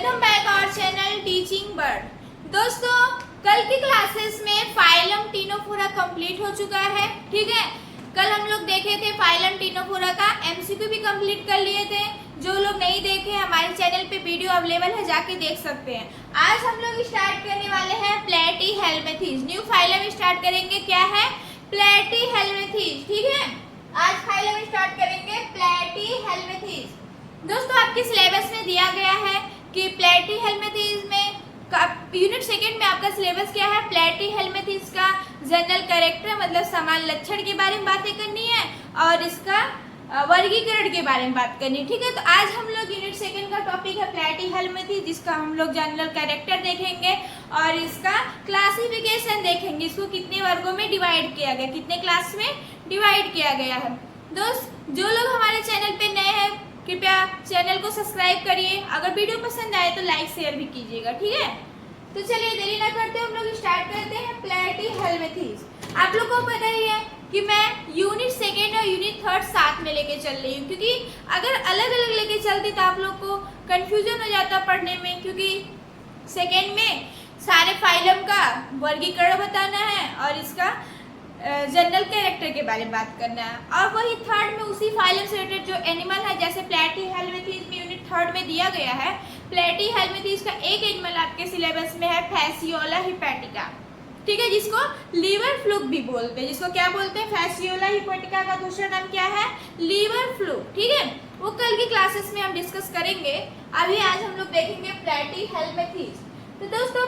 Welcome back our channel teaching bird. दोस्तों, कल की क्लासेस में फाइलम टीनोफोरा कंप्लीट हो चुका है। ठीक है, कल हम लोग देखे थे फाइलम टीनोफोरा का एमसीक्यू भी कंप्लीट कर लिए थे। जो लोग नहीं देखे हमारे चैनल पे वीडियो अवेलेबल है, जाके देख सकते हैं। आज हम लोग स्टार्ट करने वाले हैं प्लेटीहेल्मिंथेस। न्यू फाइलम स्टार्ट करेंगे। क्या है? प्लेटीहेल्मिंथेस। ठीक है, आज फाइलम स्टार्ट करेंगे प्लेटीहेल्मिंथेस। दोस्तों, आपके सिलेबस में दिया गया है कि प्लेटीहेल्मिंथेस में यूनिट सेकंड में आपका सिलेबस क्या है? प्लेटीहेल्मिंथेस का जनरल कैरेक्टर मतलब समान लक्षण के बारे में बातें करनी है और इसका वर्गीकरण के बारे में बात करनी है। ठीक है, तो आज हम लोग यूनिट सेकंड का टॉपिक है प्लेटीहेल्मिंथेस, जिसका हम लोग जनरल कैरेक्टर देखेंगे और इसका क्लासिफिकेशन देखेंगे। इसको कितने वर्गों में डिवाइड किया गया, कितने क्लास में डिवाइड किया गया है। दोस्त, जो लोग हमारे चैनल पे नए हैं कृपया चैनल को सब्सक्राइब करिए। अगर वीडियो पसंद आए तो लाइक शेयर भी कीजिएगा। ठीक है, तो चलिए देरी ना करते हम लोग स्टार्ट करते हैं प्लेटीहेल्मिंथेस। आप लोग को पता ही है कि मैं यूनिट सेकेंड और यूनिट थर्ड साथ में लेके चल रही हूँ, क्योंकि अगर अलग अलग लेके चलती तो आप लोग को कंफ्यूजन हो जाता पढ़ने में, क्योंकि सेकेंड में सारे फाइलम का वर्गीकरण बताना है और इसका जनरल कैरेक्टर के बारे में बात करना है। और वही थर्ड में उसी फाइलम से रिलेटेड जो एनिमल है, जैसे प्लेटीहेल्मिंथेस में यूनिट थर्ड में दिया गया है, प्लेटीहेल्मिंथेस का एक एनिमल आपके सिलेबस में है फैसियोला हिपैटिका। ठीक है, जिसको लीवर फ्लूक भी बोलते हैं। जिसको क्या बोलते हैं? फैसियोला हिपैटिका का दूसरा नाम क्या है? Liver fluke. ठीक है, वो कल की क्लासेस में हम डिस्कस करेंगे। अभी आज हम लोग देखेंगे प्लेटीहेल्मिंथेस। तो दोस्तों,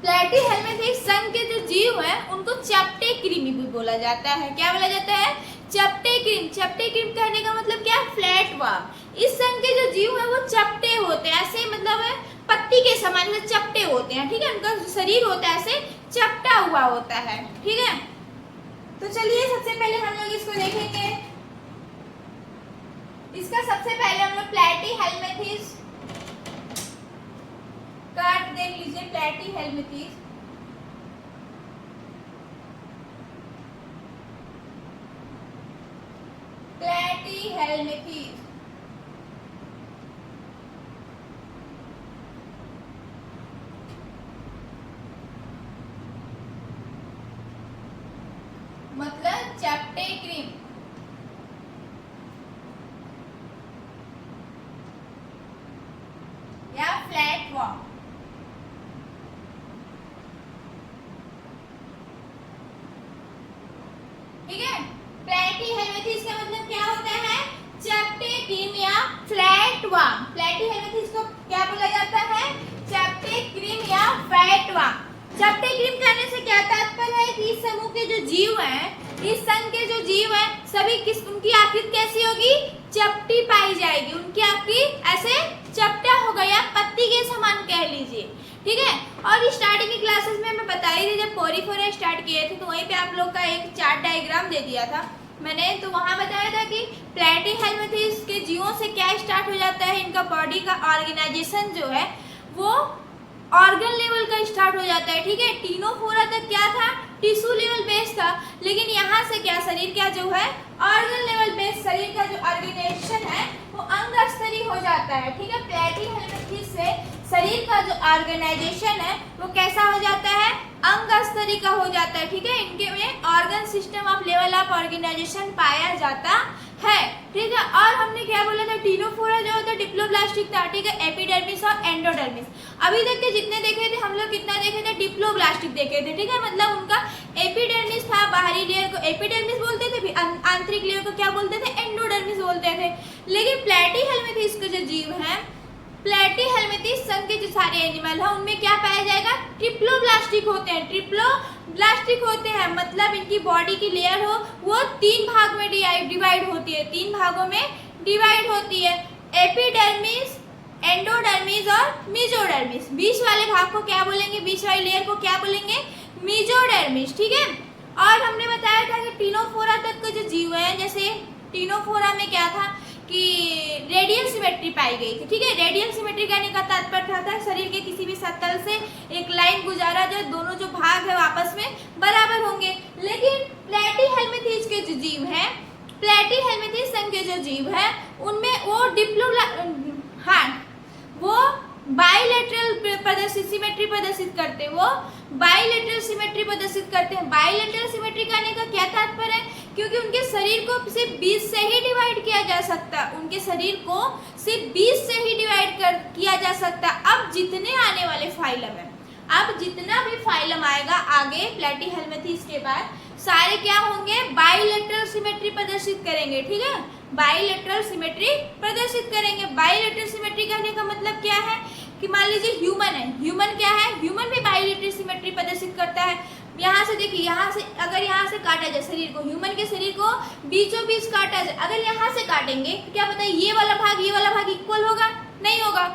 प्लेटीहेल्मिंथेस संघ के जो जीव हैं उनको चपटे कृमि भी बोला जाता है। क्या बोला जाता है? चपटे कृमि। चपटे कृमि कहने का मतलब क्या? Flat worm. इस संघ के जो जीव हैं वो चपटे होते हैं, ऐसे मतलब है पत्ती के समान से चपटे होते हैं। ठीक है, उनका शरीर होता है ऐसे चपटा हुआ होता है। ठीक है, तो चलिए सबसे पहले हम लोग इसको देखेंगे। इसका सबसे पहले हम लोग प्लेटीहेल्मिंथेस कार्ड देख लीजिए। प्लेटीहेल्मिंथेस मतलब चपटे कृमि। या फ्लैट वर्म। ठीक है, प्लेटीहेल्मिंथेस का मतलब क्या होता है? चपटे कृमि या फ्लैट वर्म। प्लेटीहेल्मिंथेस को क्या बोला जाता है? चपटे कृमि या फ्लैट वर्म। चपटे कृमि कहने से क्या तात्पर्य है कि इस समूह के जो जीव हैं, इस संघ के जो जीव हैं, सभी उनकी आकृति कैसी होगी? चपटी पाई जाएगी। उनकी आकृति ऐसे चपटा होगा या पत्ती के समान कह लीजिए। ठीक है, और स्टार्टिंग की क्लासेस में मैं बता रही थी, जब पोरीफोरा स्टार्ट किए थे तो वहीं पे आप लोग का एक चार्ट डायग्राम दे दिया था मैंने। तो वहां बताया था कि प्लेटीहेल्मिंथेस के जीवों से क्या स्टार्ट हो जाता है, इनका बॉडी का ऑर्गेनाइजेशन जो है वो ऑर्गन लेवल का स्टार्ट हो जाता है। ठीक है, टीनोफोरा तक क्या था? टिश्यू लेवल बेस था, लेकिन यहाँ से क्या शरीर का जो है ऑर्गन लेवल बेस, शरीर का जो ऑर्गेनाइजेशन है वो अंग स्तरीय हो जाता है। ठीक है, प्लेटीहेल्मिंथेस से शरीर का जो ऑर्गेनाइजेशन है वो कैसा हो जाता है? अंग स्तरीय का हो जाता है। ठीक है, इनके में organ system of level of organisation पाया जाता है। ठीक है, और हमने क्या बोला था? टीनोफोरा जो होता है डिप्लोब्लास्टिक था। ठीक है, एपिडर्मिस और एंडोडर्मिस। अभी तक के जितने देखे थे हम लोग कितना देखे थे? डिप्लोब्लास्टिक देखे थे। ठीक है, मतलब उनका एपिडर्मिस था, बाहरी लेयर को एपिडर्मिस बोलते थे, आंतरिक लेयर को क्या बोलते थे? एंडोडर्मिस बोलते थे। लेकिन प्लेटीहेल्मिंथेस के जो जीव हैं, प्लेटीहेल्मिंथेस संघ के जो सारे एनिमल हैं उनमें क्या पाया जाएगा? ट्रिप्लोब्लास्टिक होते हैं। ट्रिप्लोब्लास्टिक होते हैं मतलब इनकी बॉडी की लेयर हो वो 3 भाग में डिवाइड होती है। 3 भागों में डिवाइड होती है, एपिडर्मिस, एंडोडर्मिस और मेसोडर्मिस। बीच वाले भाग को क्या बोलेंगे? बीच वाली लेयर को क्या बोलेंगे? मेसोडर्मिस। ठीक है, और हमने बताया था कि टीनोफोरा तक के जो जीव हैं, जैसे टीनोफोरा में क्या था कि रेडियल सिमेट्री पाई गई थी। ठीक है, रेडियल सिमेट्री कहने का तात्पर्य था शरीर के किसी भी सतल से एक लाइन गुजारा जाए, दोनों जो भाग है आपस में बराबर होंगे। लेकिन प्लेटीहेल्मिंथेस के जो जीव हैं, प्लेटीहेल्मिंथेस संघ के जो जीव हैं उनमें वो हार्ट, वो बाइलेटरल प्रदर्शित सिमेट्री प्रदर्शित करते हैं, वो बाइलेटरल सिमेट्री प्रदर्शित करते हैं। बाइलेटरल सिमेट्री करने का क्या तात्पर्य है? क्योंकि उनके शरीर को सिर्फ 20 से ही डिवाइड किया जा सकता है, उनके शरीर को सिर्फ 20 से ही किया जा सकता है। अब जितने आने वाले फाइलम है, अब जितना भी फाइलम आएगा आगे प्लैटीहेल्मिंथेस के बाद, सारे क्या होंगे? बाइलेटरल सिमेट्री प्रदर्शित करेंगे। ठीक है, बाइलेटरल सिमेट्री प्रदर्शित करेंगे। बाइलेटरल सिमेट्री कहने का मतलब क्या है कि मान लीजिए ह्यूमन है, ह्यूमन क्या है? ह्यूमन भी बाइलेटरल सिमेट्री प्रदर्शित करता है। यहाँ से देखिए, यहाँ से अगर यहाँ से काटा जाए शरीर को, ह्यूमन के शरीर को बीचों बीच काटा जाए, अगर यहाँ से काटेंगे तो क्या पता है ये वाला भाग इक्वल होगा? नहीं होगा।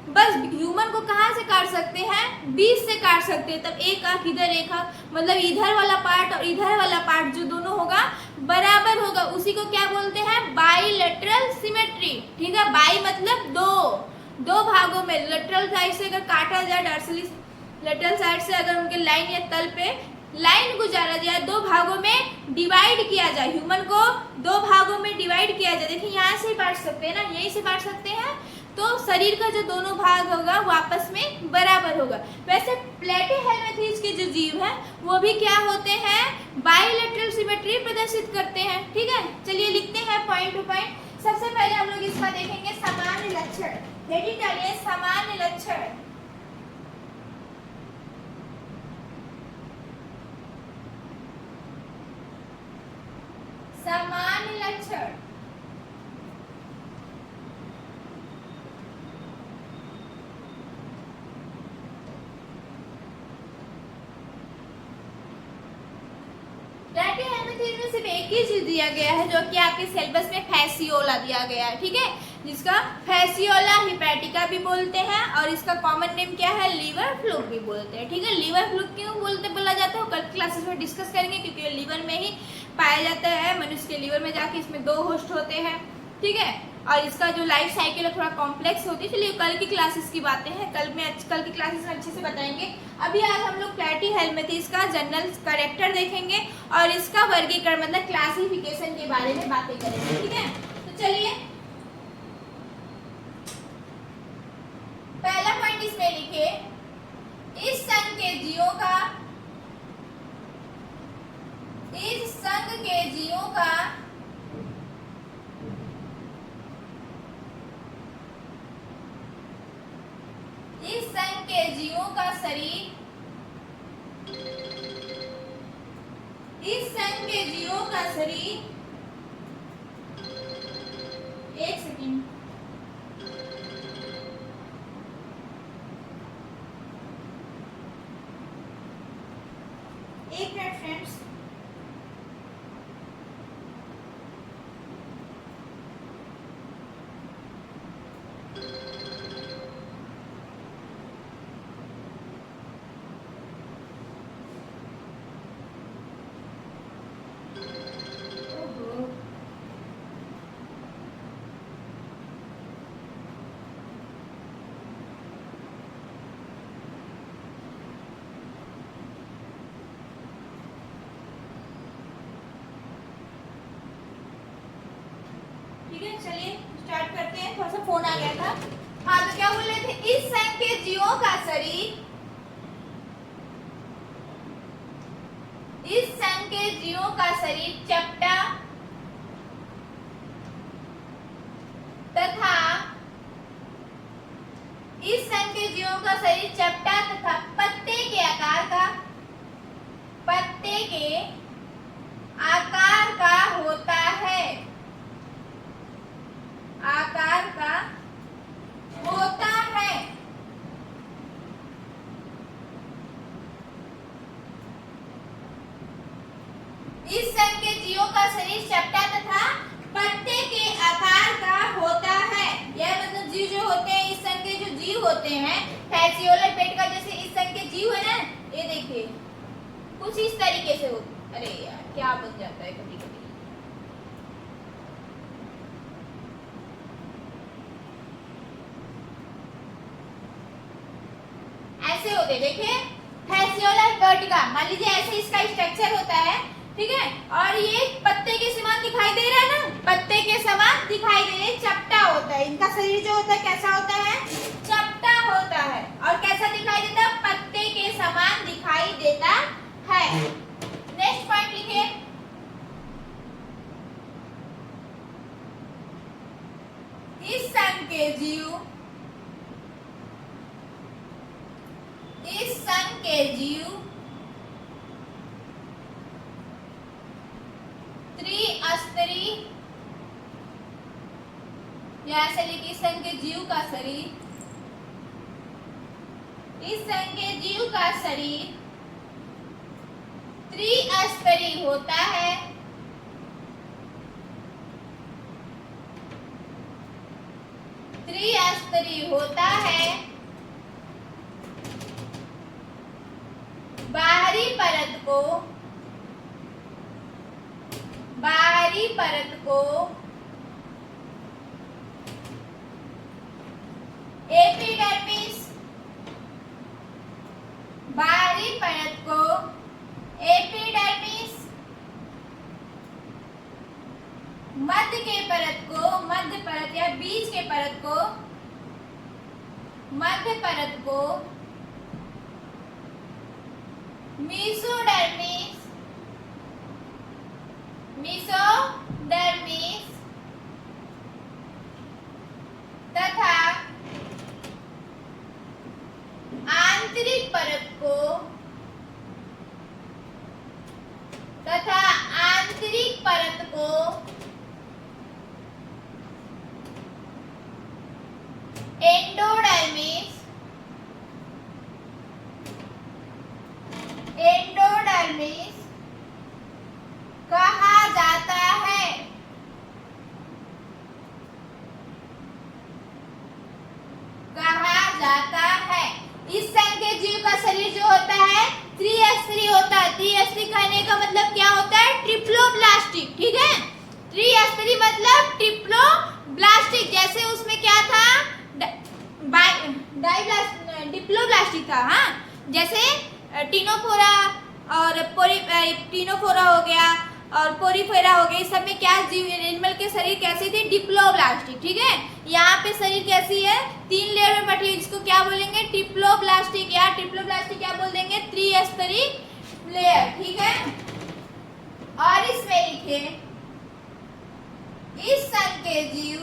बस ह्यूमन को कहाँ से काट सकते हैं? बीच से काट सकते हैं। तब एक आंख इधर, एक आंख, मतलब इधर वाला पार्ट और इधर वाला पार्ट जो दोनों होगा बराबर होगा, उसी को क्या बोलते हैं? Bilateral symmetry. ठीक है, बाई मतलब दो भागों में, लेटरल साइड से अगर काटा जाए, डॉर्सली लेटरल साइड से अगर उनके लाइन या तल पे लाइन गुजारा जाए, दो भागों में डिवाइड किया जाए, ह्यूमन को दो भागों में डिवाइड किया जाए। देखिए यहाँ से ही बांट सकते हैं ना, यहीं से बांट सकते हैं, तो शरीर का जो दोनों भाग होगा वो आपस में बराबर होगा। वैसे प्लैटीहेल्मिंथेस के जो जीव हैं वो भी क्या होते हैं? बाइलेटरल सिमेट्री प्रदर्शित करते हैं। ठीक है, चलिए लिखते हैं पॉइंट टू पॉइंट। सबसे पहले हम लोग इसका देखेंगे सामान्य लक्षण। हेडिंग डालिए सामान्य लक्षण। सामान्य लक्षण प्लैटीहेल्मिंथेस में सिर्फ एक ही चीज दिया गया है जो कि आपके सिलेबस में फैसियोला दिया गया है। ठीक है, जिसका फैसियोला हिपैटिका भी बोलते हैं और इसका कॉमन नेम क्या है? लीवर फ्लूक भी बोलते हैं। ठीक है, लीवर फ्लूक क्यों बोला जाता है कल क्लासेस में डिस्कस करेंगे, क्योंकि ये लीवर में ही पाया जाता है, मनुष्य के लीवर में जाके इसमें 2 होस्ट होते हैं। ठीक है, और इसका जो लाइफ साइकिल है थोड़ा कॉम्प्लेक्स होती है, इसलिए कल की क्लासेस की बातें हैं, कल की क्लासेस में अच्छे से बताएंगे। अभी आज हम लोग प्लैटीहेल्मिंथेस का जनरल कैरेक्टर देखेंगे और इसका वर्गीकरण मतलब क्लासिफिकेशन के बारे में बातें करेंगे। ठीक है, तो चलिए पहला पॉइंट इसमें लिखे, इस संघ के जीवों का शरीर एक सेकेंड, एक मिनट फ्रेंड्स। चलिए स्टार्ट करते हैं, थोड़ा सा फोन आ गया था। हाँ, तो क्या बोल रहे थे? इस संघ के जीवों का शरीर, इस संघ के जीवों का शरीर चपटा तथा इस संघ के जीवों का शरीर चपटा तथा पत्ते के आकार का होता है, आकार का होता है। इस संघ के जीवों का शरीर चपटा तथा पत्ते के आकार का होता है। यह मतलब जीव जो होते हैं, इस संघ के जो जीव होते हैं, फैसियोला हिपैटिका जैसे इस संघ के जीव है ना, ये देखिए कुछ इस तरीके से होते। अरे यार क्या बन जाता है कभी कभी। ऐसे होते, देखिए फैसियोला हिपैटिका, मान लीजिए ऐसे इसका स्ट्रक्चर होता है। ठीक है, और ये पत्ते के समान दिखाई दे रहा है ना, पत्ते के समान दिखाई दे रहे, चपटा होता होता है, इनका शरीर जो होता है कैसा होता है, चपटा होता है और कैसा दिखाई देता है, पत्ते के समान दिखाई देता है। नेक्स्ट पॉइंट लिखिए, इस संघ के जीव, इस संघ के जीव त्रिस्तरी, यहां से लिखिए इस संघ के जीव का शरीर, इस संघ के जीव का शरीर त्रिस्तरी होता है। त्रिस्तरी होता है। बाहरी परत को, बाहरी परत को एपिडर्मिस, बाहरी परत को एपिडर्मिस, मध्य के परत को, मध्य परत या बीच के परत को, मध्य परत को मेसोडर्मिस, मेसोडर्मिस तथा आंतरिक परत को, तथा आंतरिक परत को एंडोडर्मिस, एंडोडर्मिस कहा जाता है। कहा जाता है। इस संघ के जीव का शरीर जो होता है त्रिस्तरी होता है। त्रिस्तरी कहने का मतलब क्या होता है, ट्रिप्लोब्लास्टिक, ठीक है। त्रिस्तरी मतलब ट्रिप्लोब्लास्टिक, जैसे उसमें क्या था, डिप्लोब्लास्टिक था, हाँ, जैसे टिनोफोरा और टिनोफोरा हो गया और पोरीफेरा हो गया, इस सब में क्या जीव एनिमल के शरीर कैसे थे, डिप्लोब्लास्टिक, ठीक है। यहाँ पे शरीर कैसी है, 3 लेयर में बटी है, जिसको क्या बोलेंगे, ट्रिप्लोब्लास्टिक, या ट्रिप्लोब्लास्टिक क्या बोल देंगे, त्रिस्तरी लेयर, ठीक है। और इसमें लिखे, इस संघ के जीव,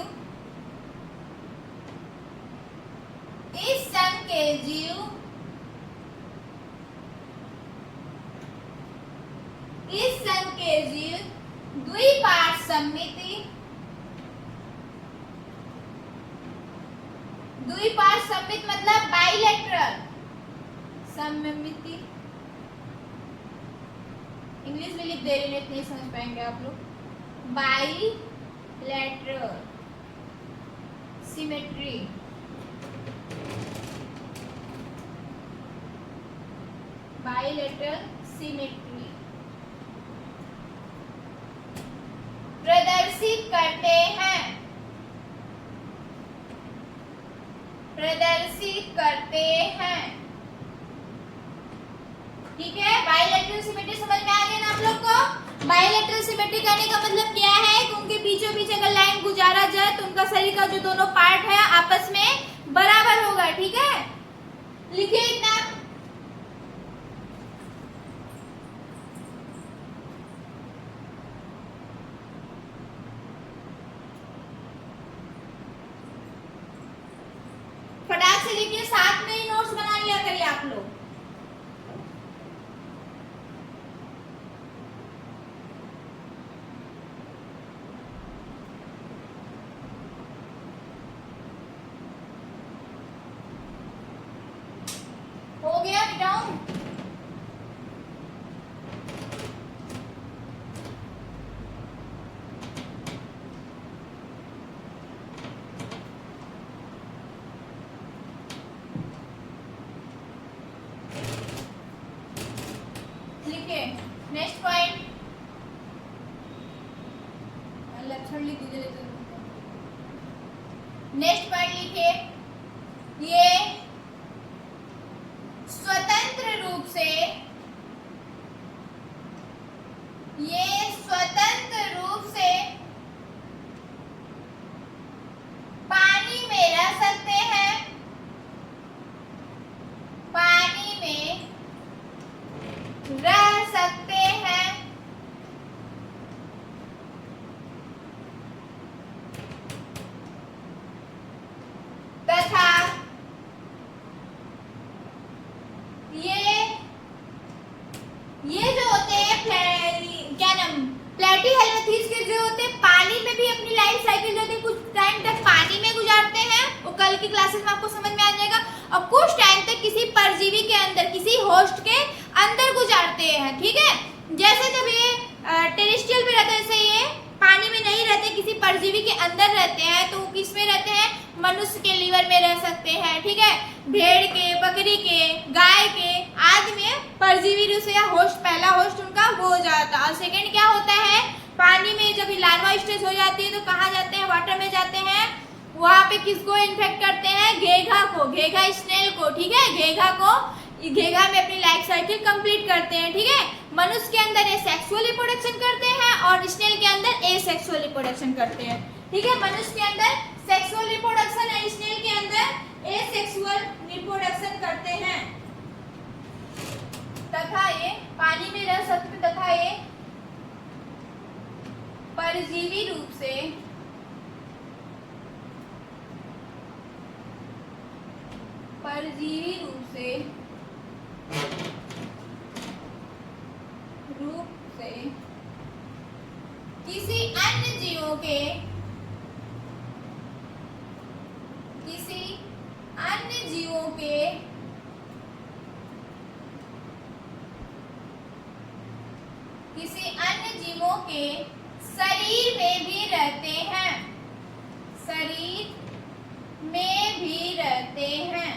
इस संघ के जीव, इस संघ के जीव द्विपार्श्व सममिति, द्विपार्श्व सममित मतलब बाइलेटरल सममिति, इंग्लिश में लिख दे रही है, नहीं समझ पाएंगे आप लोग, बाइलेटरल सिमेट्री, बाइलेटरल सिमेट्री प्रदर्शित करते हैं, प्रदर्शित करते हैं, ठीक है। बाइलेटरल सिमेट्री समझ में आ गया ना आप लोग को। बाइलेटरल सिमेट्री करने का मतलब क्या है कि उनके बीचों बीच अगर लाइन गुजारा जाए तो उनका शरीर का जो दोनों पार्ट है आपस में बराबर होगा, ठीक है। लिखिए इतना, फटाक से लिखिए, साथ में ही नोट्स बना लिया करिए आप लोग। हो गया, मिटाऊं? लिखिए नेक्स्ट पॉइंट, लक्षण लिख दीजिए। नेक्स्ट पॉइंट लिखिए, ये स्वतंत्र रूप से, ये स्वतंत्र रूप से की क्लासेस में आपको समझ में आ जाएगा। और कुछ टाइम तक किसी परजीवी के अंदर, किसी होस्ट के अंदर गुजारते हैं, ठीक है। जैसे जब ये टेरेस्ट्रियल पे रहते हैं, जैसे ये पानी में नहीं रहते, किसी परजीवी के अंदर रहते हैं, तो किस में रहते हैं, मनुष्य के लीवर में रह सकते हैं, ठीक है। भेड़ के, बकरी के, गाय के आदि में परजीवी रूप से या होस्ट, पहला होस्ट उनका वो हो जाता है। और सेकेंड क्या होता है, पानी में जब लार्वा स्टेज हो जाती है तो कहाँ जाते हैं, वाटर में जाते हैं, वहाँ पे किसको इन्फेक्ट करते हैं, घेघा को, घेघा स्नेल को, ठीक है। घेघा में अपनी लाइफ साइकिल कंप्लीट करते हैं, ठीक है। मनुष्य के अंदर ये सेक्सुअल रिप्रोडक्शन करते हैं और स्नेल के अंदर एसेक्सुअल रिप्रोडक्शन करते हैं, ठीक है। मनुष्य के अंदर सेक्सुअल रिप्रोडक्शन है, स्नेल के अंदर एसेक्सुअल रिप्रोडक्शन करते हैं। तथा ये पानी में रह सकते, तथा ये परजीवी रूप से किसी अन्य जीवों के शरीर में भी रहते हैं,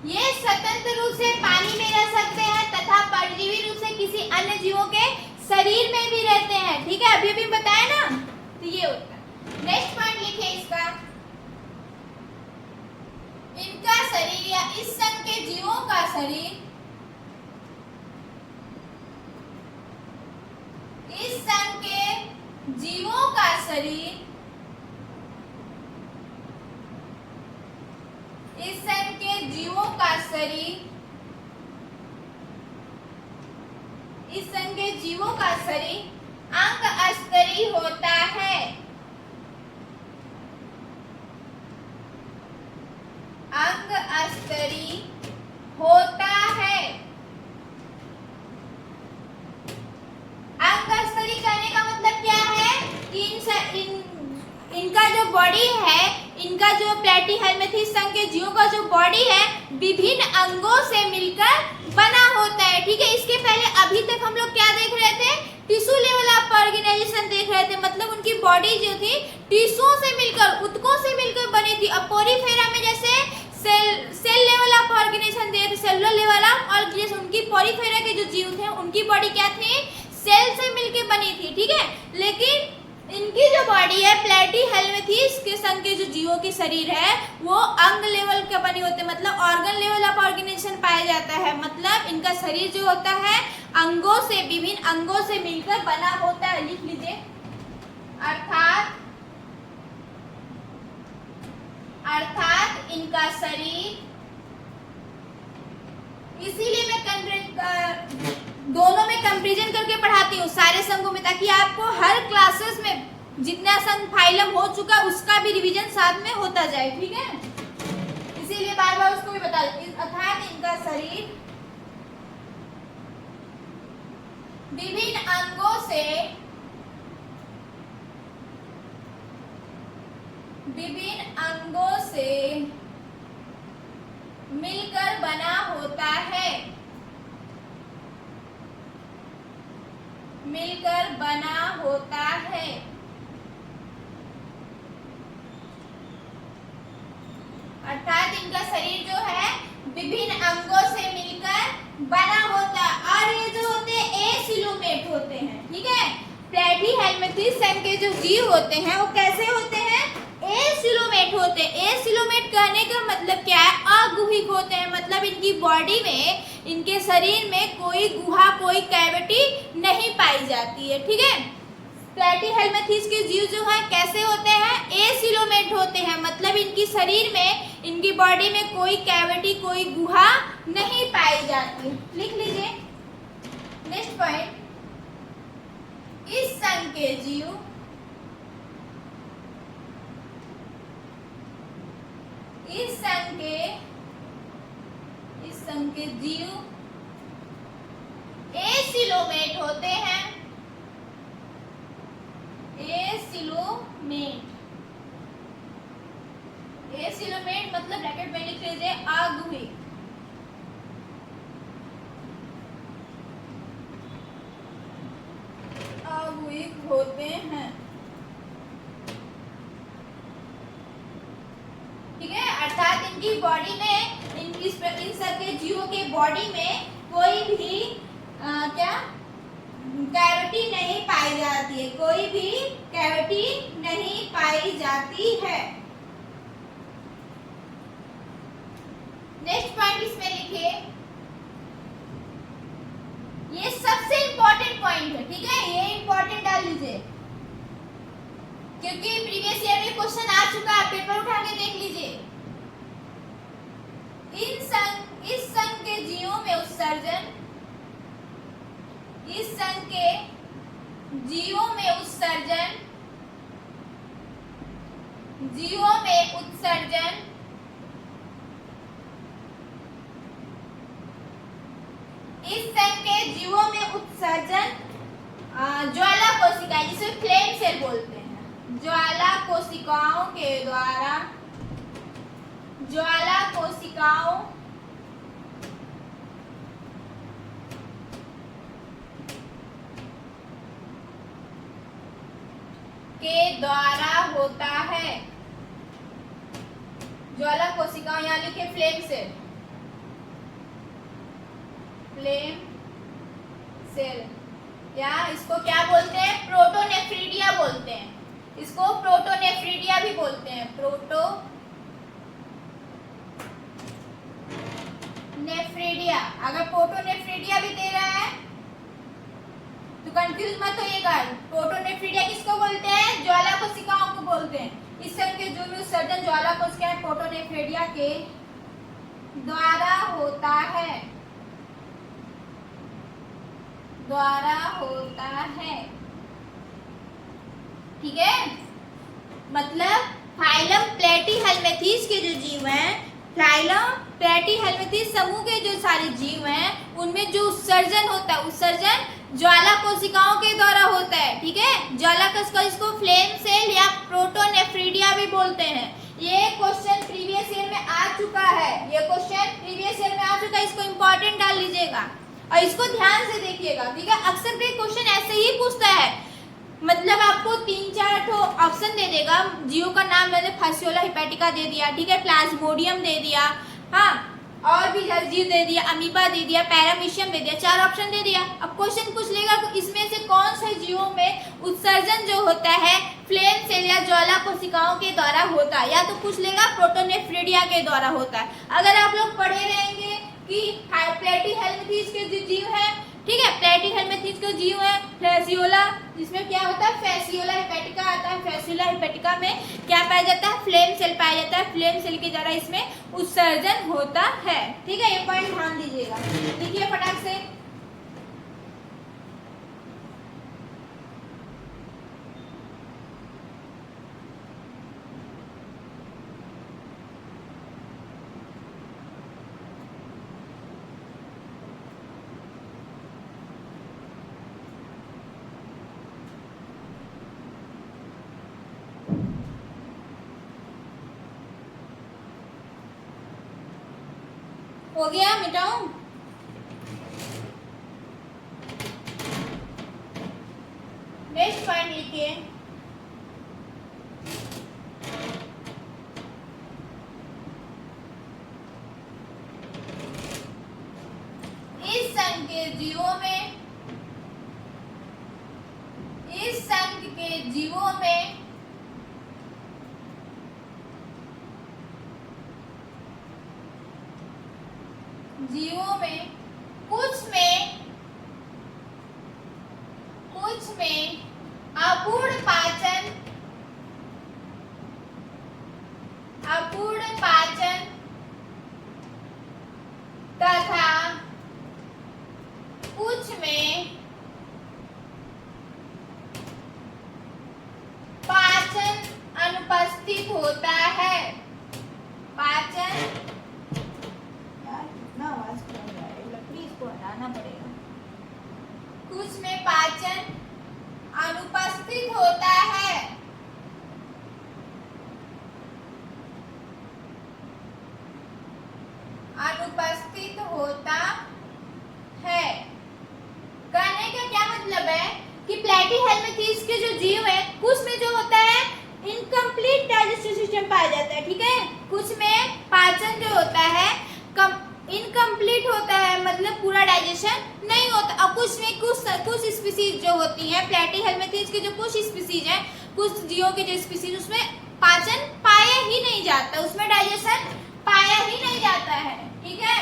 ये स्वतंत्र रूप से पानी में रह सकते हैं तथा परजीवी रूप से किसी अन्य जीवों के शरीर में भी रहते हैं, ठीक है। अभी भी बताया ना, तो ये होता है। नेक्स्ट पॉइंट लिखिए इसका, इनका शरीर या इस संघ के जीवों का शरीर, इस संघ के जीवों का शरीर, इस संघ के जीवों का शरीर, इस संघ के जीवों का शरीर अंग स्तरीय होता है, अंग स्तरीय होता है। अंग स्तरीय करने का मतलब क्या है कि इनका जो बॉडी है, इनका जो प्लेटीहेल्मिन्थेस संघ के जीवों का जो बॉडी है विभिन्न अंगों से मिलकर बना होता है, ठीक है। इसके पहले अभी तक हम लोग क्या देख रहे थे, टिश्यू लेवल ऑफ ऑर्गेनाइजेशन देख रहे थे, मतलब उनकी बॉडी जो थी टिश्यूओं से मिलकर, ऊतकों से मिलकर बनी थी। अब पोरीफेरा में जैसे सेल लेवल ऑफ ऑर्गेनाइजेशन दे रहे, सेलुलर लेवल ऑफ ऑर्गेनाइजेशन, उनकी पोरीफेरा के जो जीव थे उनकी बॉडी क्या थी, सेल से मिलकर बनी थी, ठीक है। लेकिन इनकी जो बॉडी है प्लेटीहेल्मिन्थेस के संघ के जो जीवों के शरीर है वो अंग लेवल के बने होते हैं, मतलब ऑर्गन लेवल ऑफ ऑर्गेनाइजेशन पाया जाता है, मतलब इनका शरीर जो होता है अंगों से, विभिन्न अंगों से मिलकर बना होता है। लिख लीजिए, अर्थात इनका शरीर, इसीलिए मैं दोनों में कंपैरिजन करके पढ़ाती हूँ सारे संघों में, ताकि आपको हर क्लासेस में जितना संघ फाइलम हो चुका उसका भी रिवीजन साथ में होता जाए, ठीक है। इसीलिए बार बार उसको भी बता देती हूँ। अर्थात इनका शरीर विभिन्न अंगों से मिलकर बना होता है, मिलकर बना होता है। अर्थात इनका शरीर जो है विभिन्न अंगों से मिलकर बना होता है और ये जो होते हैं एसिलोमेट होते हैं, ठीक है। प्लेटीहेल्मिन्थेस संघ के जो जीव होते हैं वो कैसे होते हैं, एसिलोमेट होते हैं। एसिलोमेट कहने का मतलब क्या है, अगुहिक होते हैं, मतलब इनकी बॉडी में, इनके शरीर में कोई गुहा, कोई कैविटी नहीं पाई जाती है, ठीक है। प्लेटीहेल्मिन्थेस के जीव जो है कैसे होते हैं, एसिलोमेट होते हैं, मतलब इनकी शरीर में, इनकी बॉडी में कोई कैविटी, कोई गुहा नहीं पाई जाती। लिख लीजिए नेक्स्ट पॉइंट, इस संघ के जीव, इस संघ के जीव एसिलोमेट होते हैं, लीजिए अग्विक। अग्विक होते हैं, ठीक है। अर्थात इनकी बॉडी में इन सबके जीवों के बॉडी में कोई भी क्या कैविटी नहीं पाई जाती है, कोई भी कैविटी नहीं पाई जाती है। नेक्स्ट पॉइंट इसमें लिखिए, ये सबसे इंपॉर्टेंट पॉइंट है, ठीक है, ये इंपॉर्टेंट डाल लीजिए क्योंकि प्रीवियस ईयर में क्वेश्चन आ चुका है, पेपर उठा के देख लीजिए। इस संघ के जीवों में उत्सर्जन, इस संघ के जीवों में उत्सर्जन, जीवों में उत्सर्जन इस संघ के जीवों में उत्सर्जन ज्वाला कोशिका, जिसे फ्लेम सेल बोलते हैं, ज्वाला कोशिकाओं के द्वारा, ज्वाला कोशिकाओं के द्वारा होता है। ज्वाला कोशिकाओं, यहाँ लिखे फ्लेम सेल, फ्लेम सेल, या इसको क्या बोलते हैं, प्रोटोनेफ्रिडिया बोलते हैं, इसको प्रोटोनेफ्रिडिया भी बोलते हैं, प्रोटोनेफ्रिडिया। अगर प्रोटोनेफ्रिडिया भी दे रहा है तो कंफ्यूज मत होइएगा। प्रोटोनेफ्रिडिया किसको बोलते हैं, ज्वाला कोशिकाओं को बोलते हैं। इस संघ के जो भी उत्सर्जन ज्वाला कोशिकाएं प्रोटोनेफ्रिडिया के द्वारा होता है, द्वारा होता है, ठीक है। मतलब फाइलम प्लेटीहेल्मिन्थेस के जो जीव हैं, फाइलम प्लेटीहेल्मिन्थेस समूह के जो सारे जीव हैं, उनमें जो उत्सर्जन होता है, उत्सर्जन ज्वाला कोशिकाओं के द्वारा होता है, ठीक है। ज्वाला कोशिका, इसको फ्लेम सेल या प्रोटोनेफ्रिडिया भी बोलते हैं। ये क्वेश्चन प्रीवियस ईयर में आ चुका है, ये क्वेश्चन प्रीवियस ईयर में आ चुका है, इसको इंपॉर्टेंट डाल लीजिएगा और इसको ध्यान से देखिएगा, ठीक है। अक्सर कोई क्वेश्चन ऐसे ही पूछता है, मतलब आपको 3-4 ऑप्शन दे देगा, जीव का नाम मैंने फैसियोला हिपैटिका दे दिया, ठीक है, प्लाज्मोडियम दे दिया, हाँ, और भी जीव दे दिया, अमीबा दे दिया, पैरामीशियम दे दिया, 4 ऑप्शन दे दिया। अब क्वेश्चन पूछ लेगा तो इसमें से कौन से जीवों में उत्सर्जन जो होता है फ्लेम सेल या ज्वाला कोशिकाओं के द्वारा होता है, या तो पूछ लेगा प्रोटोनेफ्रिडिया के द्वारा होता है। अगर आप लोग पढ़े रहेंगे कि प्लेटीहेल्मिन्थेस के जो जीव है, ठीक है, प्लेटीहेल्मिन्थेस के जीव है फैसियोला, जिसमें क्या होता है, फैसियोला हिपैटिका आता है। फैसियोला हिपैटिका में क्या पाया जाता है, फ्लेम सेल पाया जाता है, फ्लेम सेल के द्वारा इसमें उत्सर्जन होता है, ठीक है। ये पॉइंट ध्यान दीजिएगा, लिखिए फटाक से। हो गया, मिटाऊं? नेक्स्ट पॉइंट लिखिए, इस संघ के जीवों में, इस संघ के जीवों में कुछ में अपूर्ण पाचन तथा कुछ में पाचन अनुपस्थित होता है। पाचन, यार कितना आवाज कर रहा है, लकड़ी इसको हटाना पड़ेगा। कुछ में पाचन अनुपस्थित होता है, जीव है, कुछ में जो होता है इनकम्प्लीट डाइजेस्टिव सिस्टम पाया जाता है, ठीक है। कुछ में पाचन जो होता है इनकम्प्लीट होता है, मतलब पूरा डाइजेशन नहीं होता। और कुछ में कुछ स्पीसीज जो होती हैं प्लेटीहेल्मिंथेस के, जो कुछ स्पीसीज हैं, कुछ जीवों के जो स्पीसीज, उसमें पाचन पाया ही नहीं जाता, उसमें डाइजेशन पाया ही नहीं जाता है, ठीक है।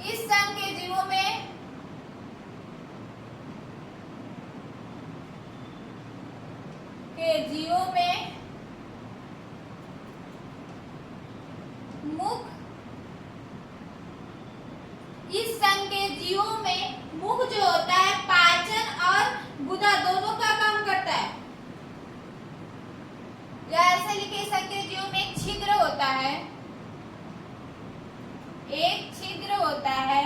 इस संघ के जीवों में मुख, इस संघ के जीवों में मुख जो होता है पाचन और गुदा दोनों का काम करता है। या ऐसे लिखे, इस संघ के जीवों में एक छिद्र होता है, एक छिद्र होता है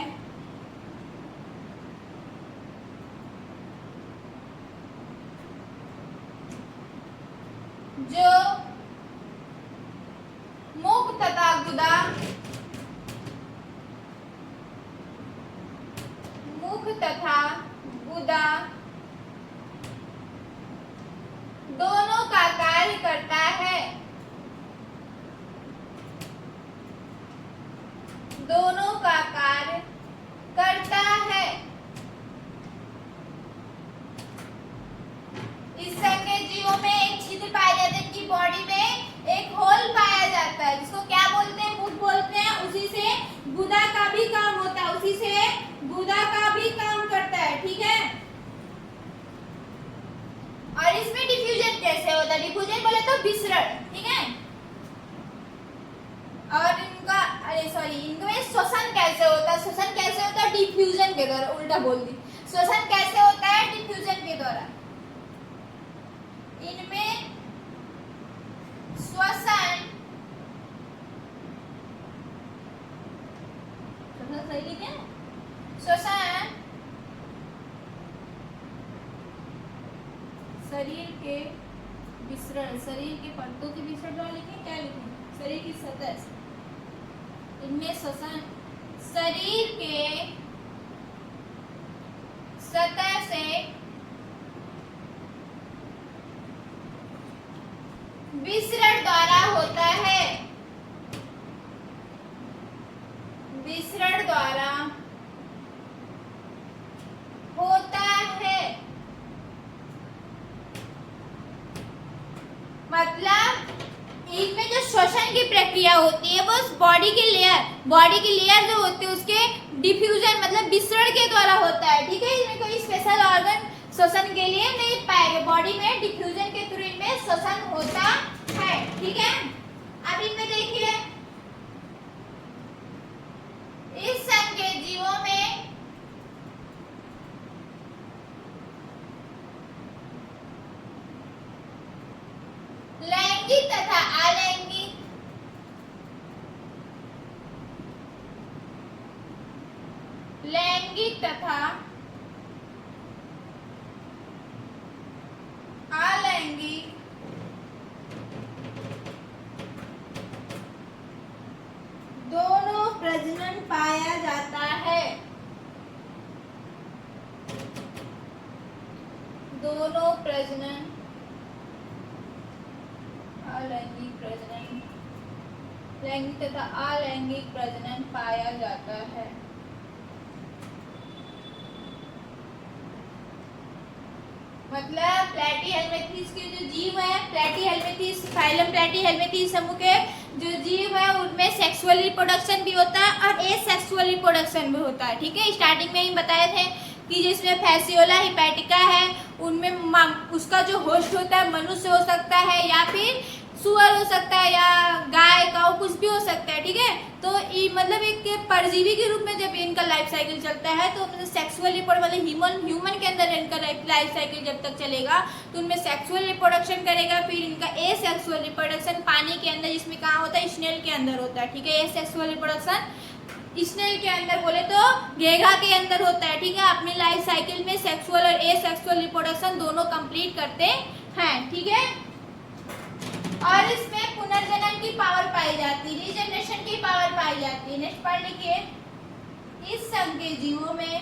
जो मुख तथा गुदा, मुख तथा गुदा दोनों का कार्य करता है, दोनों का कार्य करता है। इस संघ के जीवों में एक छिद्र पाया जाता है, इनकी बॉडी में एक होल पाया जाता है, जिसको क्या बोलते हैं, मुख बोलते हैं। उसी से गुदा का भी काम होता है, उसी से गुदा का भी काम करता है, ठीक है। और इसमें डिफ्यूजन कैसे होता है, डिफ्यूजन बोले तो विसरण, ठीक है। और इनमें श्वसन कैसे होता है, श्वसन कैसे होता है, डिफ्यूजन के द्वारा, उल्टा बोल दी। श्वसन कैसे होता है, डिफ्यूजन के द्वारा। इनमें श्वसन सही लिखे, श्वसन शरीर के विसरण, शरीर के परतों के विसरण द्वारा लिखें, क्या लिखें, शरीर की सतह से। इनमें श्वसन शरीर के सतह से विसरण द्वारा होता है, विसरण द्वारा होता है। मतलब इनमें जो श्वसन की प्रक्रिया होती है वो बॉडी की लेयर जो होती है उसके डिफ्यूजन मतलब विसरण के द्वारा होता है, ठीक है। इसमें कोई स्पेशल ऑर्गन श्वसन के लिए नहीं पाएगा, बॉडी में डिफ्यूजन के थ्रू इनमें श्वसन होता है, ठीक है। अब इनमें देखिए, इस संघ के जीवों में लैंगिक तथा अलैंगिक, लैंगिक तथा अलैंगिक दोनों प्रजनन पाया जाता है, दोनों प्रजनन, अलैंगिक प्रजनन, लैंगिक तथा अलैंगिक प्रजनन पाया जाता है। मतलब प्लेटीहेल्मिंथेस के जो जीव है, प्लेटीहेल्मिंथेस फाइलम प्लेटीहेल्मिंथेस समूह के जो जीव है उनमें सेक्सुअल रिप्रोडक्शन भी होता है और एसेक्सुअल रिप्रोडक्शन भी होता है, ठीक है। स्टार्टिंग में ही बताए थे कि जिसमें फैसियोला हिपैटिका है उनमें उसका जो होस्ट होता है मनुष्य हो सकता है या फिर सुअर हो सकता है या गाय काऊ कुछ भी हो सकता है, ठीक है। तो ये मतलब एक परजीवी के रूप में जब इनका लाइफ साइकिल चलता है तो मतलब सेक्सुअल मतलब ह्यूमन के अंदर इनका लाइफ साइकिल जब तक चलेगा तो उनमें सेक्सुअल रिप्रोडक्शन करेगा। फिर इनका एसेक्सुअल रिप्रोडक्शन पानी के अंदर, जिसमें कहाँ होता है, स्नेल के अंदर होता है, ठीक है। एसेक्सुअल रिप्रोडक्शन स्नेल के अंदर बोले तो घेघा के अंदर होता है, ठीक है। अपनी लाइफ साइकिल में सेक्सुअल और एसेक्सुअल रिप्रोडक्शन दोनों कंप्लीट करते हैं, ठीक है। और इसमें पुनर्जनन की पावर पाई जाती है, रीजनरेशन की पावर पाई जाती है। नेक्स्ट पढ़ लिखिए, इस संघ के जीवों में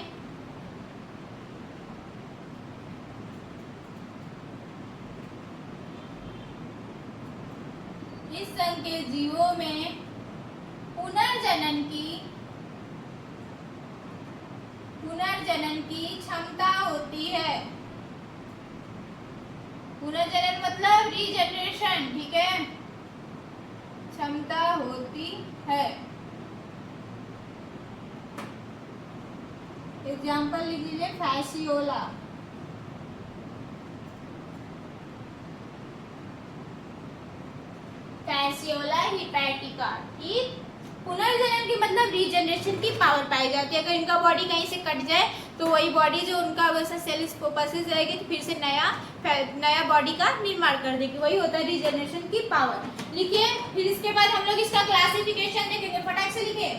इस संघ के जीवों में पुनर्जनन की क्षमता होती है। पुनर्जनन मतलब रीजनरेशन, ठीक है, क्षमता होती है। एग्जाम्पल लिख लीजिए, फैसियोला। फैसियोला हिपैटिका की पुनर्जनन की मतलब रीजनरेशन की पावर पाई जाती है। अगर इनका बॉडी कहीं से कट जाए तो वही बॉडी जो उनका वैसा सेल स्पोपसिस रहेगी तो फिर से नया बॉडी का निर्माण कर देगी, वही होता है रीजनरेशन की पावर। लिखिए, फिर इसके बाद हम लोग इसका क्लासिफिकेशन देखेंगे, फटाक से लिखिए।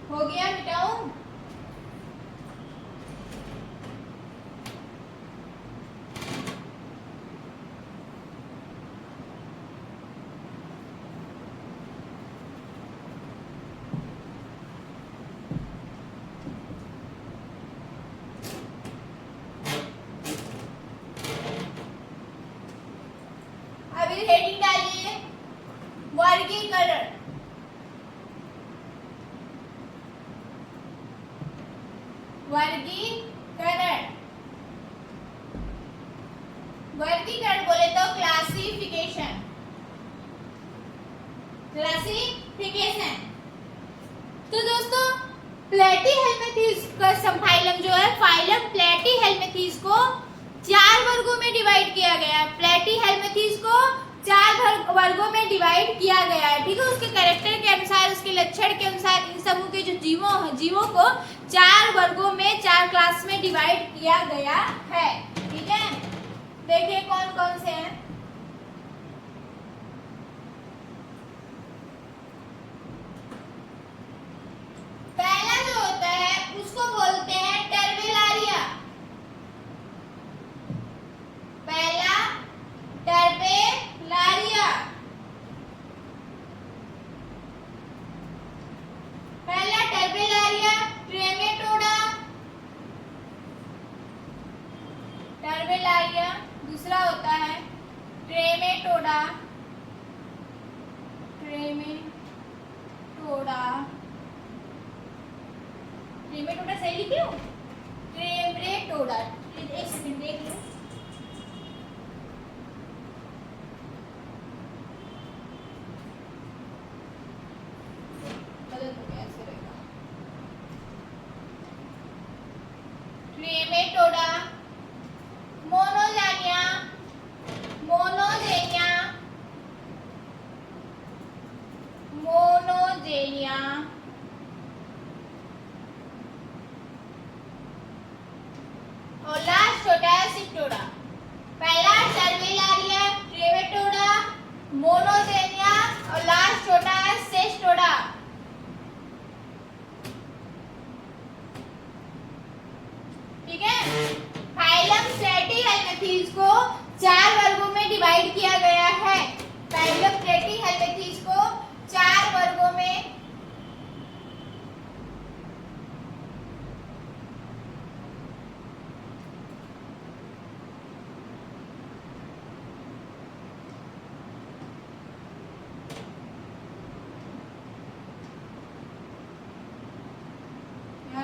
हो गया, मिटाऊं? अभी हेडिंग डालिए, वर्गीकरण। वर्गीकरण बोले तो क्लासिफिकेशन। तो दोस्तों, प्लेटीहेल्मिंथेस का सबफाइलम जो है, फाइलम प्लेटीहेल्मिंथेस को 4 वर्गों में डिवाइड किया गया है। प्लेटीहेल्मिंथेस को 4 वर्गों में डिवाइड किया गया है, ठीक है। उसके कैरेक्टर के अनुसार, उसके लक्षण के अनुसार इन समूह के जो जीवों को 4 वर्गों में, 4 क्लास में डिवाइड किया गया है, ठीक है। देखिए कौन कौन से हैं। पहला जो होता है उसको बोलते हैं टर्बेलारिया। पहला टर्बेलारिया। ट्रेमेटोडा। टर्बेलारिया। दूसरा होता है ट्रेमेटोडा। सही लिखी हूँ? ट्रेमेटोडा। एक सेकंड देख लो। ट्रेमेटोडा, मोनोजेनिया, और लास्ट होता है सिप्टोडा। पहला टर्बेलारिया, ट्रेमेटोडा, मोनोजेनिया और लास्ट होता है सेस्टोडा। ठीक है। फाइलम प्लेटीहेल्मिंथेस को 4 वर्गों में डिवाइड किया गया है। फाइलम प्लेटीहेल्मिंथेस को 4 वर्गों में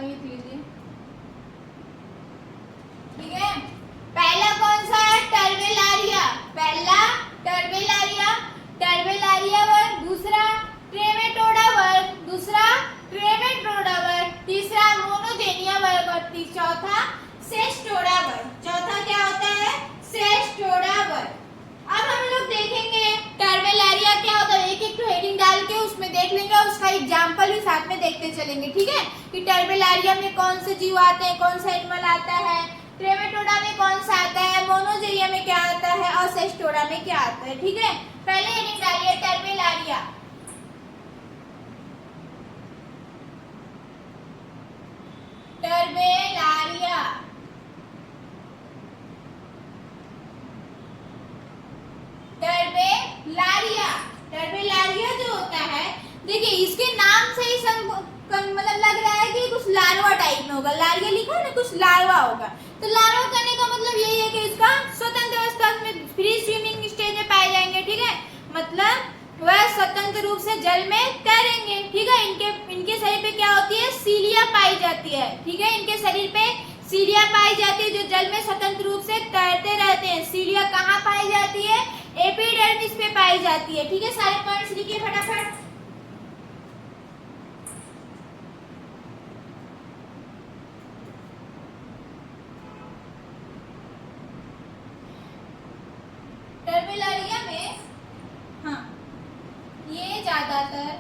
लिख लीजिए, ठीक है। पहला कौन सा है? टर्बेलारिया। पहला टर्बेलारिया वर्ग, दूसरा ट्रेमेटोडा वर्ग, दूसरा ट्रेमेटोडा वर्ग, तीसरा मोनोजेनिया वर्ग और चौथा सेस्टोडा वर्ग। चौथा क्या होता है? सेस्टोडा वर्ग। अब हम लोग देखेंगे टर्बेलारिया क्या होता है, एक एक तो हेडिंग डाल के उसमें देख लेंगे और उसका एग्जाम्पल भी साथ में देखते चलेंगे, ठीक है। कि टर्बेलारिया में कौन से जीव आते हैं, कौन सा एनिमल आता है। ट्रेमेटोडा में कौन सा आता है, मोनोजेरिया में क्या आता है और सेस्टोडा में क्या आता है। ठीक है, पहले हेडिंग डालिए टर्बेलारिया। टर्बेलारिया, टर्बेलारिया, टर्बेलारिया जो होता है, देखिए इसके नाम से ही मतलब लग रहा है कि कुछ लार्वा टाइप में होगा। लारिया लिखा है ना, कुछ लार्वा होगा। तो लार्वा करने का मतलब यही है कि इसका स्वतंत्र अवस्था में फ्री स्विमिंग स्टेज में पाए जाएंगे। ठीक है, मतलब वह स्वतंत्र रूप से जल में तैरेंगे। ठीक है, इनके शरीर पे क्या होती है, सीलिया पाई जाती है। ठीक है, इनके शरीर पे सीलिया पाई जाती है जो जल में स्वतंत्र रूप से तैरते रहते हैं। सीलिया कहाँ पाई जाती है, एपिडर्मिस पे पाई जाती है। ठीक है, सारे पॉइंट्स लिखिए फटाफट। टर्बेलारिया में हाँ, ये ज्यादातर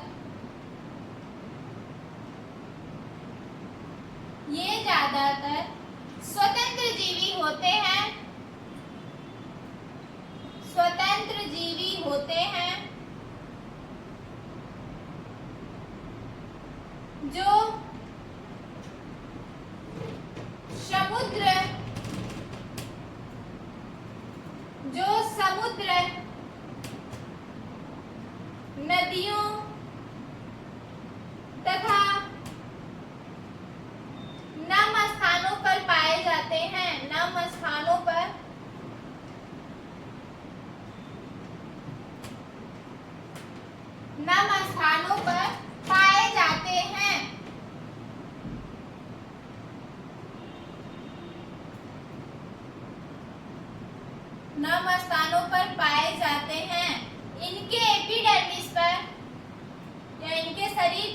स्वतंत्र जीवी होते हैं, स्वतंत्र जीवी होते हैं जो समुद्र, नदियों तथा नम स्थानों पर पाए जाते हैं। नम स्थानों पर पाए जाते हैं। नम स्थानों पर पाए जाते हैं। इनके एपिडर्मिस पर या इनके शरीर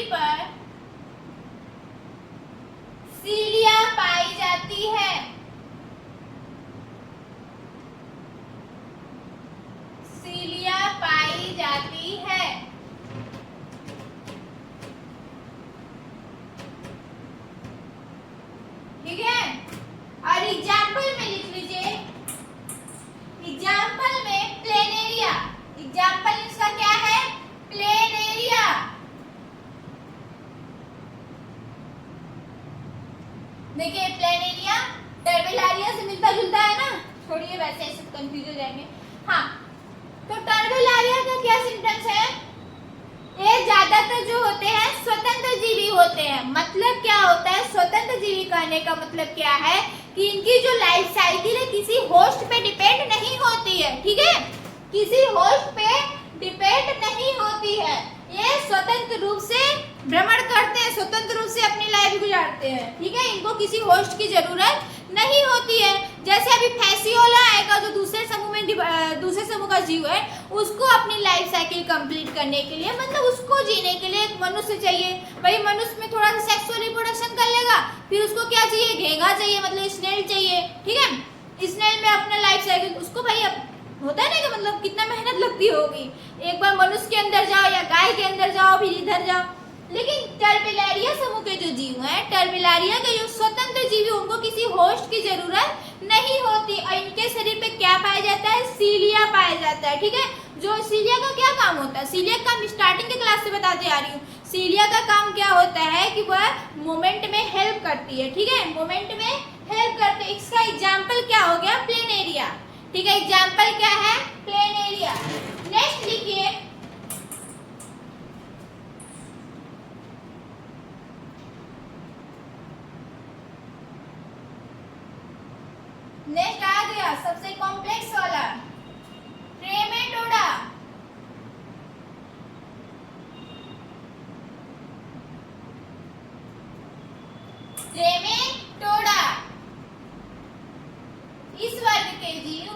पर सीलिया पाई जाती है। सीलिया पाई जाती है। ठीक है, और एग्जाम्पल में लिख लीजिए। एग्जाम्पल में प्लेनेरिया, एग्जाम्पल इसका क्या है, प्लेनेरिया। देखिए प्लेनेरिया टर्बेलारिया से मिलता जुलता है ना, छोड़िए वैसे ऐसे कंफ्यूज हो जाएंगे। हाँ, तो टर्बेलारिया का क्या सिम्टम्स है, ये ज्यादातर जो होते हैं स्वतंत्र जीवी होते हैं। मतलब क्या होता है स्वतंत्र जीवी कहने का मतलब क्या है कि इनकी जो लाइफ साइकिल है किसी होस्ट पे डिपेंड नहीं होती है। ठीक है, किसी होस्ट पे डिपेंड नहीं होती है। ये स्वतंत्र रूप से भ्रमण करते हैं, स्वतंत्र रूप से अपनी लाइफ गुजारते हैं। ठीक है, इनको किसी होस्ट की जरूरत नहीं होती है। जैसे अभी फैसियोला आएगा जो दूसरे समूह का जीव है, उसको अपनी लाइफ साइकिल कंप्लीट करने के लिए, मतलब उसको जीने के लिए एक मनुष्य चाहिए। भाई मनुष्य में थोड़ा सा सेक्सुअल रिप्रोडक्शन कर लेगा, फिर उसको क्या चाहिए, घेंगा चाहिए, मतलब स्नेल चाहिए। ठीक है, स्नेल में अपना लाइफ साइकिल उसको भाई होता है ना कि मतलब कितना मेहनत लगती होगी। एक बार मनुष्य के अंदर जाओ या गाय के अंदर जाओ, फिर इधर जाओ। लेकिन टर्बेलारिया समूह के जो जीव हैं, टर्बेलारिया के जो स्वतंत्र जीव, उनको किसी होस्ट की जरूरत नहीं होती और इनके शरीर पे क्या पाया जाता है, सीलिया पाया जाता है। ठीक है, जो सीलिया का क्या काम होता है, सीलिया का काम स्टार्टिंग के क्लास से बताते आ रही हूँ। सीलिया का काम क्या होता है कि वह मूवमेंट में हेल्प करती है। ठीक है, मूवमेंट में हेल्प करते है। इसका एग्जाम्पल क्या हो गया, प्लेनेरिया। ठीक है, एग्जाम्पल क्या है, प्लेनेरिया। नेक्स्ट लिखिए, नेक्स्ट आ गया सबसे कॉम्प्लेक्स वाला, ट्रेमेटोडा। ट्रेमेटोडा इस वर्ग के जीव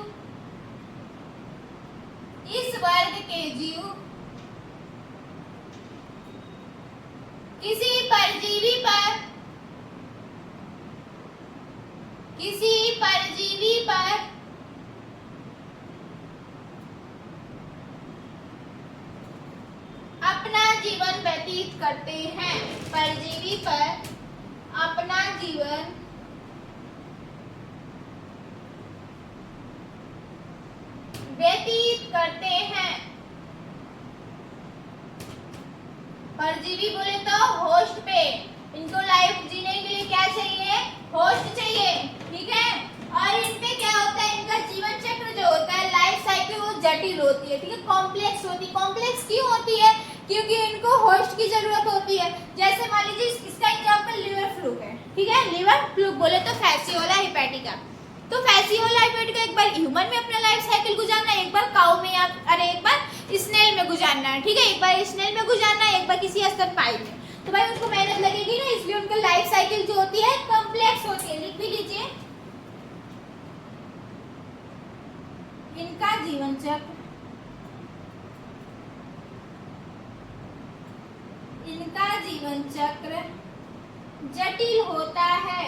किसी परजीवी पर अपना जीवन व्यतीत व्यतीत करते हैं, परजीवी पर अपना जीवन व्यतीत करते हैं। परजीवी बोले तो होस्ट पे, इनको लाइफ जीने के लिए क्या चाहिए, होस्ट चाहिए, ठीक है। और इनपे क्या होता है, इनका जीवन चक्र जो होता है, लाइफ साइकिल, वो जटिल होती है, ठीक है, कॉम्प्लेक्स होती है। कॉम्प्लेक्स क्यों होती है, क्योंकि इनको होस्ट की जरूरत होती है। जैसे मान लीजिए इसका एग्जांपल लिवर फ्लूक है, ठीक है, लिवर फ्लूक बोले तो फैसियोला हेपेटिका। तो फैसियोला हेपेटिका एक बार ह्यूमन में अपना लाइफ साइकिल गुजारना है, एक बार काऊ में, या अरे एक बार स्नेल में गुजारना है, ठीक है, एक बार स्नेल में गुजारना है, एक बार किसी स्तनपायी में। तो भाई उनको मेहनत लगेगी ना, इसलिए उनका लाइफ साइकिल जो होती है कॉम्प्लेक्स होती है। लिख भी लीजिए, इनका जीवन चक्र, इनका जीवन चक्र जटिल होता है,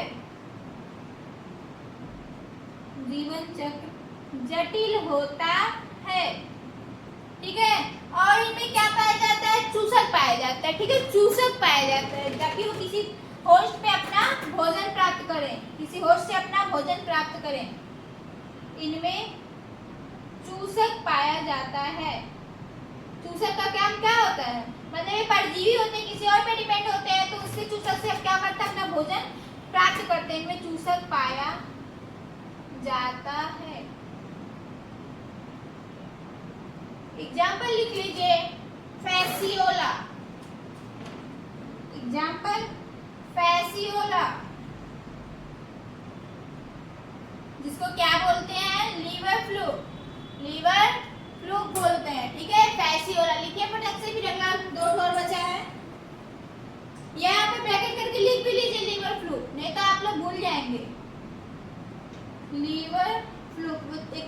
जीवन चक्र जटिल होता है, ठीक है। और इनमें क्या पाया जाता है, चूसक पाया जाता है, ठीक है, चूसक पाया जाता है, ताकि वो किसी होस्ट पे अपना भोजन प्राप्त करें, किसी होस्ट से अपना भोजन प्राप्त करें। इनमें चूसक पाया जाता है। चूसक का काम क्या होता है, मतलब ये परजीवी होते हैं, किसी और पे डिपेंड होते हैं, तो उससे चूसक से क्या करते हैं, अपना भोजन प्राप्त करते हैं। इनमें चूसक पाया जाता है। एग्जाम्पल लिख लीजिए, फैसियोला, एग्जाम्पल फैसियोला, जिसको क्या बोलते हैं, लीवर फ्लूक, लीवर फ्लूक बोलते हैं, ठीक है। फैसियोला लिखिए फटक से, फिर अगला दो और बचा है, यहाँ पे ब्रैकेट करके लिख भी लीजिए लीवर फ्लूक, नहीं तो आप लोग भूल जाएंगे। लीवर फ्लूक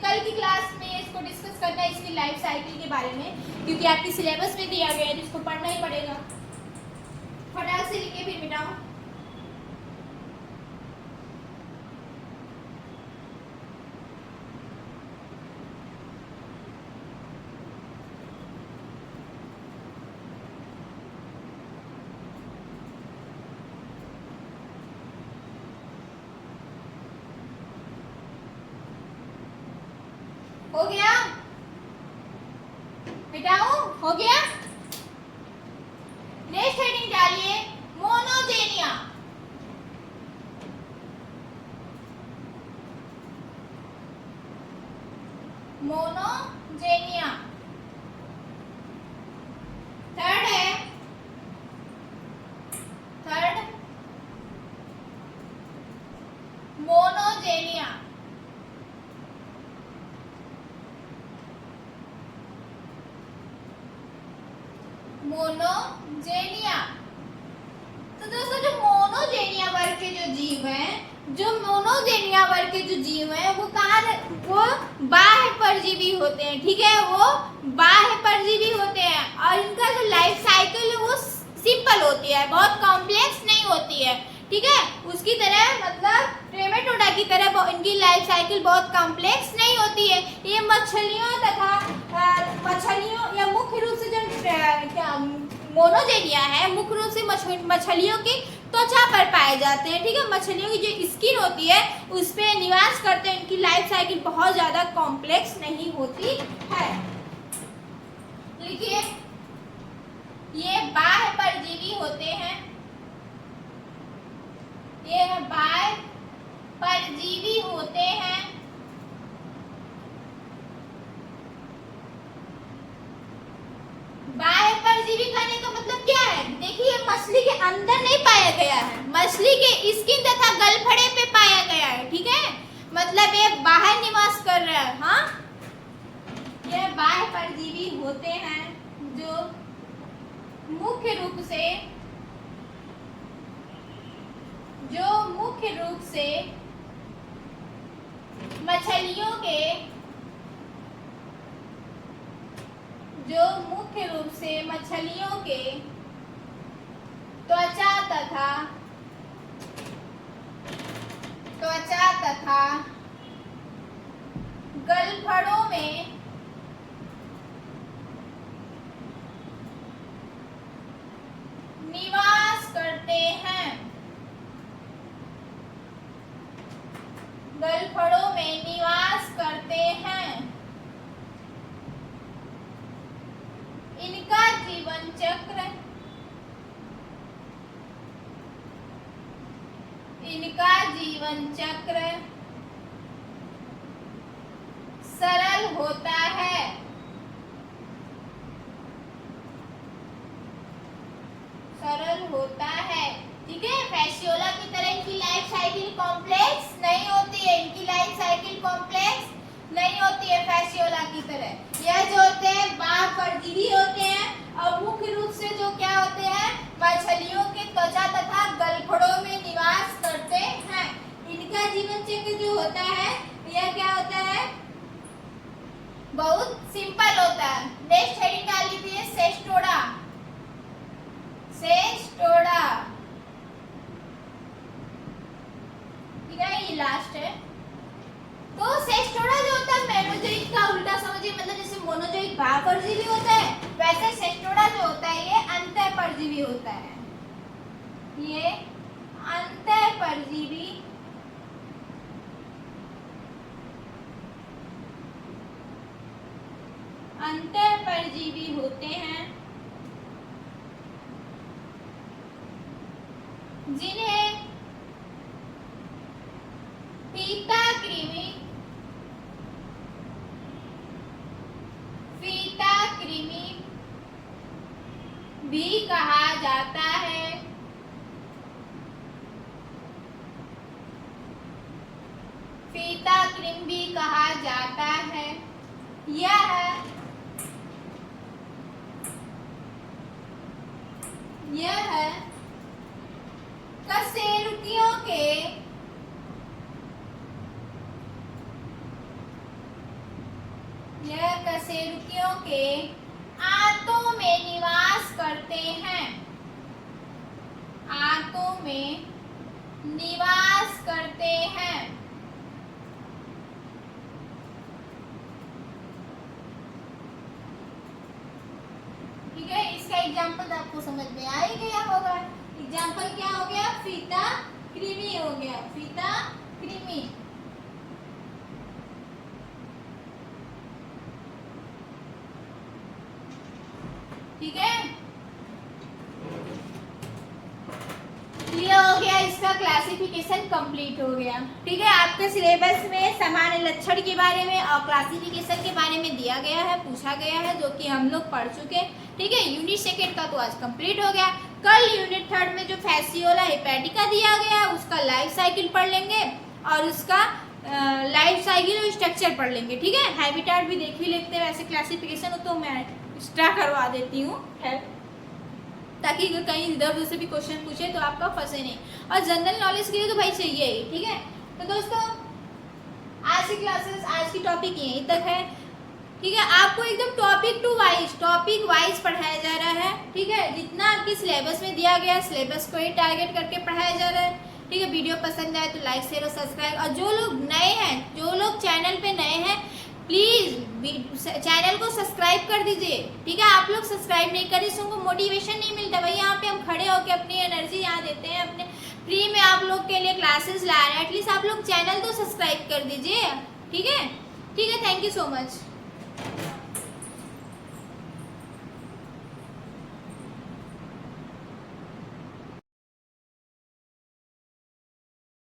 कल की क्लास में इसको डिस्कस करना है, इसकी लाइफ साइकिल के बारे में, क्योंकि आपके सिलेबस में दिया गया है, जिसको पढ़ना ही पड़ेगा। फटाक से लिखिए, फिर मिटाओ। हो गया, मिटाऊं, हो गया। नेक्स्ट हेडिंग डालिए, मोनोजेनिया। मोनोजेनिया थर्ड है, थर्ड मोनोजेनिया। मोनोजेनिया, तो दोस्तों जो मोनोजेनिया वर्ग के जो जीव हैं, जो मोनोजेनिया वर्ग के जो जीव हैं, वो कहाँ, वो बाह्य परजीवी होते हैं, ठीक है, वो बाह्य परजीवी होते हैं। और इनका जो लाइफ साइकिल है वो सिंपल होती है, बहुत कॉम्प्लेक्स नहीं होती है, ठीक है। उसकी तरह मतलब ट्रेमेटोडा की तरह इनकी लाइफ साइकिल बहुत कॉम्प्लेक्स नहीं होती है। ये मछलियों तथा मछलियों या मुख्य रूप से जो क्या मोनोजेनिया है, मुख्य रूप से मछलियों की त्वचा पर पाए जाते हैं, ठीक है। मछलियों की जो स्किन होती है उस पे निवास करते हैं। इनकी लाइफ साइकिल बहुत ज्यादा कॉम्प्लेक्स नहीं होती है। लिखिए, ये बाह्य परजीवी होते हैं, ये बाह्य परजीवी होते हैं। बाह्य परजीवी खाने का मतलब क्या है, देखिए मछली के अंदर नहीं पाया गया है, मछली के स्किन तथा गलफड़े पे पाया गया है, ठीक है, मतलब ये बाहर निवास कर रहा है। हाँ, ये बाह्य परजीवी होते हैं जो मुख्य रूप से मछलियों के, जो मुख्य रूप से मछलियों के त्वचा तथा गलफड़ों में जीवन चक्र सरल होता है। सरल होता है, ठीक है। फैसियोला की तरह इनकी लाइफ साइकिल कॉम्प्लेक्स नहीं होती है, इनकी लाइफ साइकिल कॉम्प्लेक्स नहीं होती है फैसियोला की तरह। यह जो होते हैं बाह्य परजीवी होते हैं और मुख्य रूप से जो क्या होते हैं, मछलियों के त्वचा तथा गलफड़ों में निवास करते हैं। इनका जीवन चक्र जो होता है यह क्या होता है, बहुत सिंपल होता है। नेक्स्ट हेडिंग डाल लीजिए सेस्टोडा। सेस्टोडा, ठीक है, ये लास्ट है। तो सेस्टोडा जो होता है मोनोजोइक का उल्टा समझिए, मतलब जैसे मोनोजोइक बाह्य परजीवी होता है वैसे सेस्टोडा जो होता है ये अंतः परजीवी होता है। ये अंतः परजीवी अंतः परजीवी होते हैं, जिन्हें फीता कृमि भी कहा जाता है। फीता कृमि भी कहा जाता है। यह कशेरुकियों के आंतों में निवास करते हैं। आंतों में निवास करते हैं। ठीक है, इसका एग्जाम्पल आपको समझ में आ ही गया होगा। एग्जाम्पल क्या हो गया, फीता कृमि हो गया, फीता कृमि। ठीक है, ये हो गया, इसका क्लासिफिकेशन कंप्लीट हो गया। ठीक है, आपके सिलेबस में सामान्य लक्षण के बारे में और क्लासिफिकेशन के बारे में दिया गया है, पूछा गया है, जो कि हम लोग पढ़ चुके। ठीक है, यूनिट सेकेंड का तो आज कंप्लीट हो गया। कल यूनिट थर्ड में जो फैसियोला हेपेटिका दिया गया उसका लाइफ साइकिल पढ़ लेंगे और उसका लाइफ साइकिल और स्ट्रक्चर पढ़ लेंगे। ठीक है, हैबिटेट भी देख ही लेते हैं, वैसे क्लासिफिकेशन तो मैं एक्स्ट्रा करवा देती हूँ, ताकि कहीं इधर उधर से भी क्वेश्चन पूछे तो आपका फंसे नहीं। और जनरल नॉलेज के लिए तो भाई चाहिए ही। ठीक है, तो दोस्तों आज की क्लासेस, आज की टॉपिक यहीं तक है। ठीक है, आपको एकदम टॉपिक वाइज पढ़ाया जा रहा है। ठीक है, जितना आपकी सिलेबस में दिया गया सिलेबस को ही टारगेट करके पढ़ाया जा रहा है। ठीक है, वीडियो पसंद आए तो लाइक शेयर और सब्सक्राइब। और जो लोग नए हैं, जो लोग चैनल पे नए हैं, प्लीज़ चैनल को सब्सक्राइब कर दीजिए। ठीक है, आप लोग सब्सक्राइब नहीं करें तो उनको मोटिवेशन नहीं मिलता। भाई यहाँ पे हम खड़े होकर अपनी एनर्जी यहाँ देते हैं, अपने फ्री में आप लोग के लिए क्लासेस ला रहे हैं, एटलीस्ट आप लोग चैनल तो सब्सक्राइब कर दीजिए। ठीक है, थैंक यू सो मच।